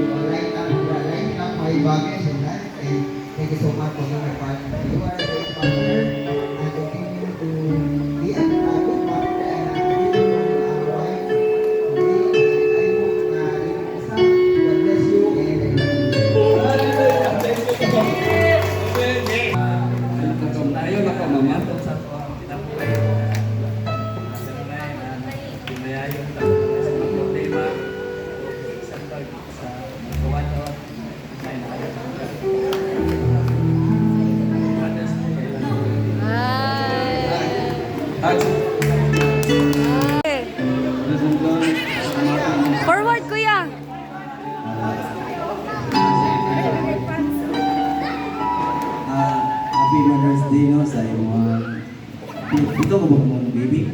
line up my baggage and that. And thank you so much for being my partner. You are a great partner and continue to be a good partner and a beautiful wife. Okay? I hope na God bless you and I love you. Tayo nakamamatong sa kinabuhay. Pinayayon sa mga problema sa kawan-kawan sa Forward, kuya. Happy Mother's Day no sa iyong mga ito ko ba mong baby?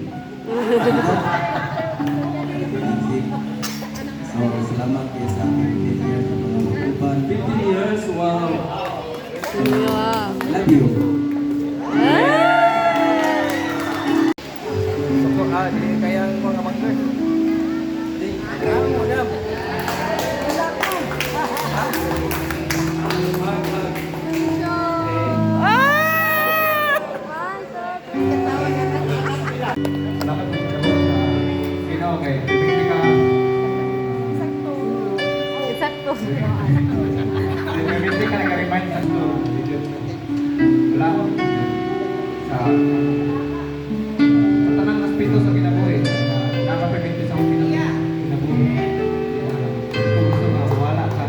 So, salamat kayo sa 15 years sa mga magupan. 15 years, wow! Wow. I love you. Kaya ang mga mangga. Kaya mo na. Sino okay? Bibigyan ka. Eksakto. Bibigyan ka nag-remind sa school. Wala ko. Sa tanang aspito sa kinabuhi. Nakapagpinti sa kinabuhi. Kung gusto ka, wala ka.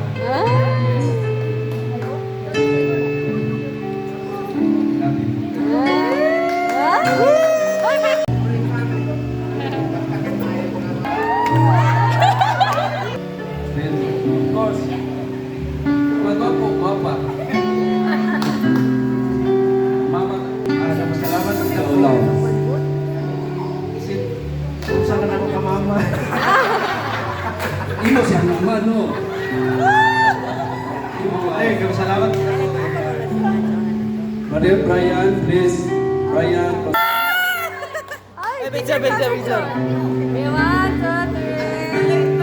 Love you. Then, of course, magwapo, guwapa. Mama, salamat ang Ulaw. Isip, kung saan na ako ka mama. Imo siya mama no. Ay, salamat. Brother Brian, please. Brian. Picture. One, two, three.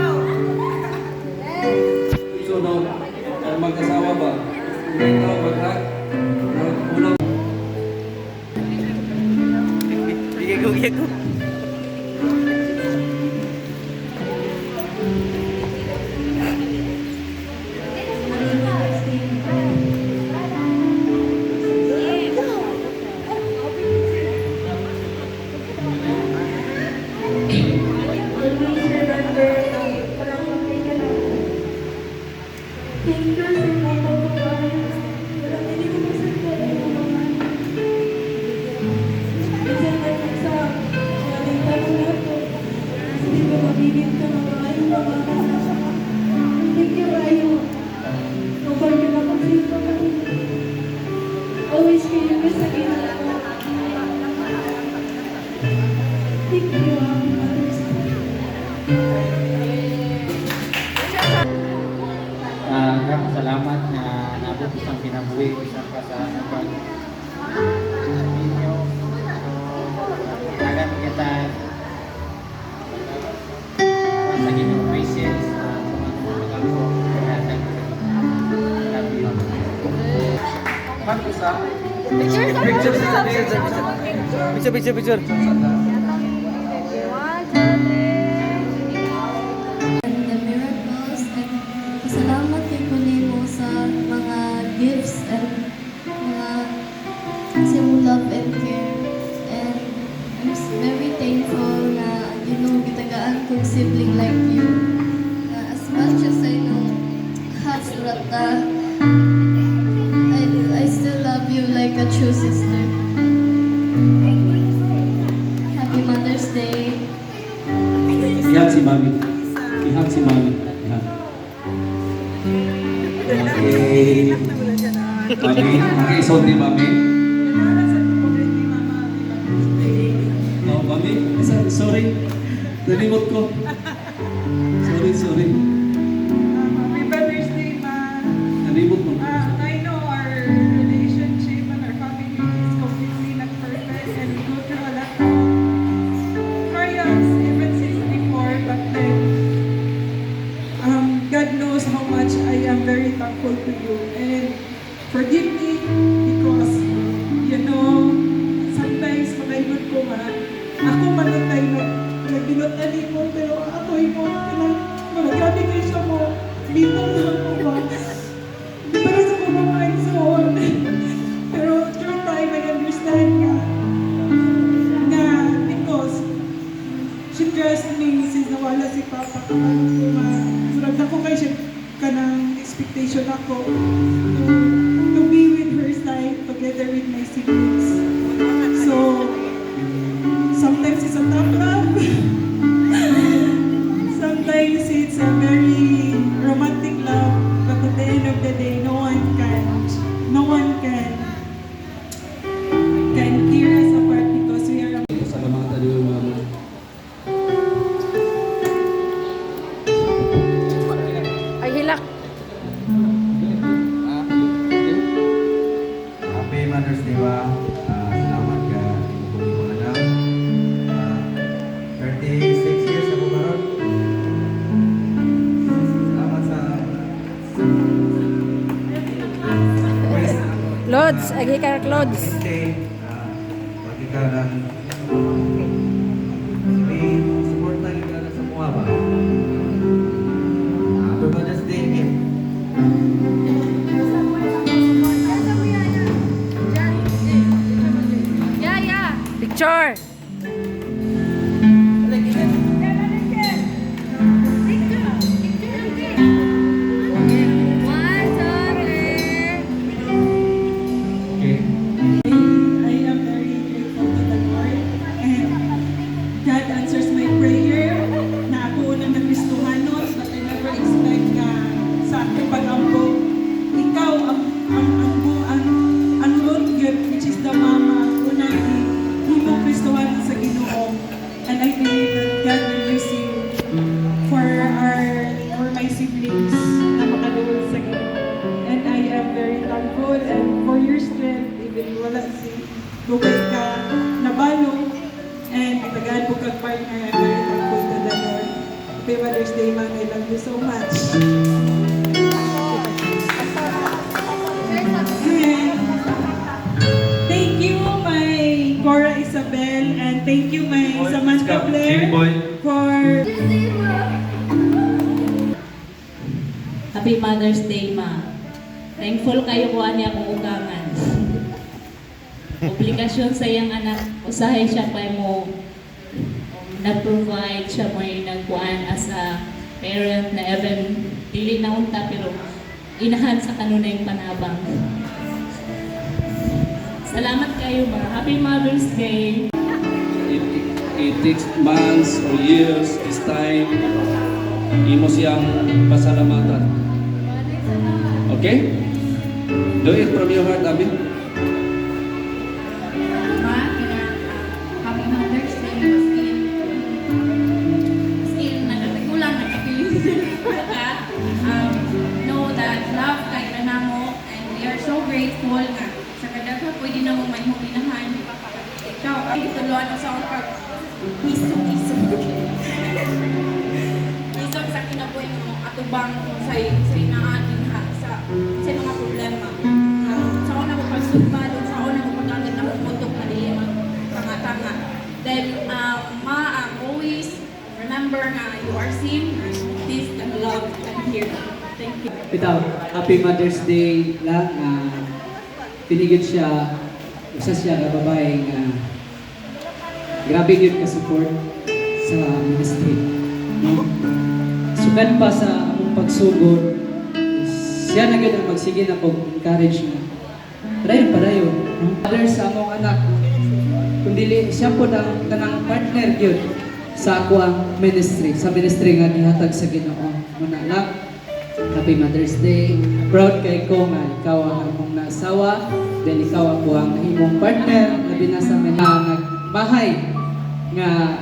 So no, mag-asawa ba? Ikaw, mag-hak. Ulo. Bigay ko. Always kayo sa ginawa ko. Thank you. Salamat na nabot isang kinabuhi, isang ka sa nagpag ninyo. Agan kita sa Ginoo Christians sa mga tumulong ko. Love you. Bakit sa? Picture. Picture. And the miracles and salamat kay Kunimo sa mga gifts and mga love and care. And I'm very thankful na gitagaan kong sibling like you. Na as much as I know Hasrata, I still love you like a true sister. Happy Mother's Day. Ihag si Mami. Okay. Mami, mag-isot ni Mami. Oh, Mami, sorry. Nalimot ko. Sorry. Happy Mother's Day, Ma. Nalimot mo. I know our relationship and our family is completely not perfect and we go through a lot of trials even since before, but then God knows how how much I am very thankful to you. And forgive me because, you know, sometimes makainod ko nga, ako manatay nagbinutan mo, pero ako mo, grabe kayo siya mo, dito lang ako ba? Para sa mga mindset. Pero through time, I understand nga because she trusts me since nawala si Papa. Surag na ko kayo siya ka ng expectation ako to be with her side together with my siblings. So, sometimes it's a tough love. Sometimes it's a very romantic love. But at the end of the day, no one can tear us apart because we are Salamatan niyo mama. Ay, hilak. Happy Mother's Day ba? Salamat ka. Hindi ko alam. 36 years ako karon. Salamat sa Lods, agi ka Lods. Wednesday. Pag ikaw lang may support na ikaw sa mga ba? Happy Mother's Day again. Yeah, yeah. Picture. One, two, three. Okay. I am very grateful to the Lord and God answers my prayer na ako unang nagustuhan nun but I never expect na sa aking pag-ambog ikaw ang Lord God which is the mama unang himong Kristohan sa Ginoo and I believe that God will use you for my siblings na makaduol sa Ginoo and I am very thankful and for your strength even wala si Lugay ka nabalo and itagaan po kag partner I'm very thankful to the Lord. Happy Mother's Day man, I love you so much. And thank you my Cora Isabel and thank you my Samantha Blair for Happy Mother's Day, Ma. Thankful kayo ko ani akong ugangan. Obligasyon sa iyang anak, usahay siya kay mo nag-provide siya mo yung nagkuhan as a parent na even dili na unta pero inahan sa kanunay yung panabang. Salamat kayo, Ma. Happy Mother's Day. It takes months or years, this time, imo siyang pasalamatan. Okay? Do it from your heart, Abi. Ma, Happy Mother's Day. Still, nagkatigulang, nagkapiling ka. Know that love kay kanamo and we are so grateful nga sa kadaghan pwede na mo may huminahan. Ikaw, ay tuluan sa akong pag isog. Isog sa kinabuhi mo atubang sa inaatin ha sa mga problema. Sa una mo pagsugbalon, sa una mo pagkagat na mutok na dili tanga-tanga. Then, Ma, always remember nga you are seen, peace and love and here. Thank you. Bitaw, Happy Mother's Day lang. Pinigid siya, isa siya na babae nga grabe yun ka-support sa ministry. No? Sukan pa sa among pagsugod, siya na yun ang magsige na encourage na. Padayon, padayon. No? Others sa among anak, kundi siya po ang kanang partner yun sa ako ang ministry, sa ministry nga gihatag sa Ginoo. Muna lang, Happy Mother's Day. Proud kay ko nga ikaw ang among naasawa, then ikaw ako ang imong partner, labi na sa mga nagbahay nga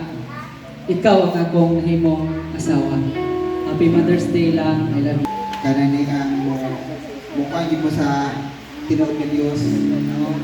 ikaw ang akong himong asawa. Happy Mother's Day lang. I love you. Kanani ang mukha mo sa tinuod ng Diyos, no?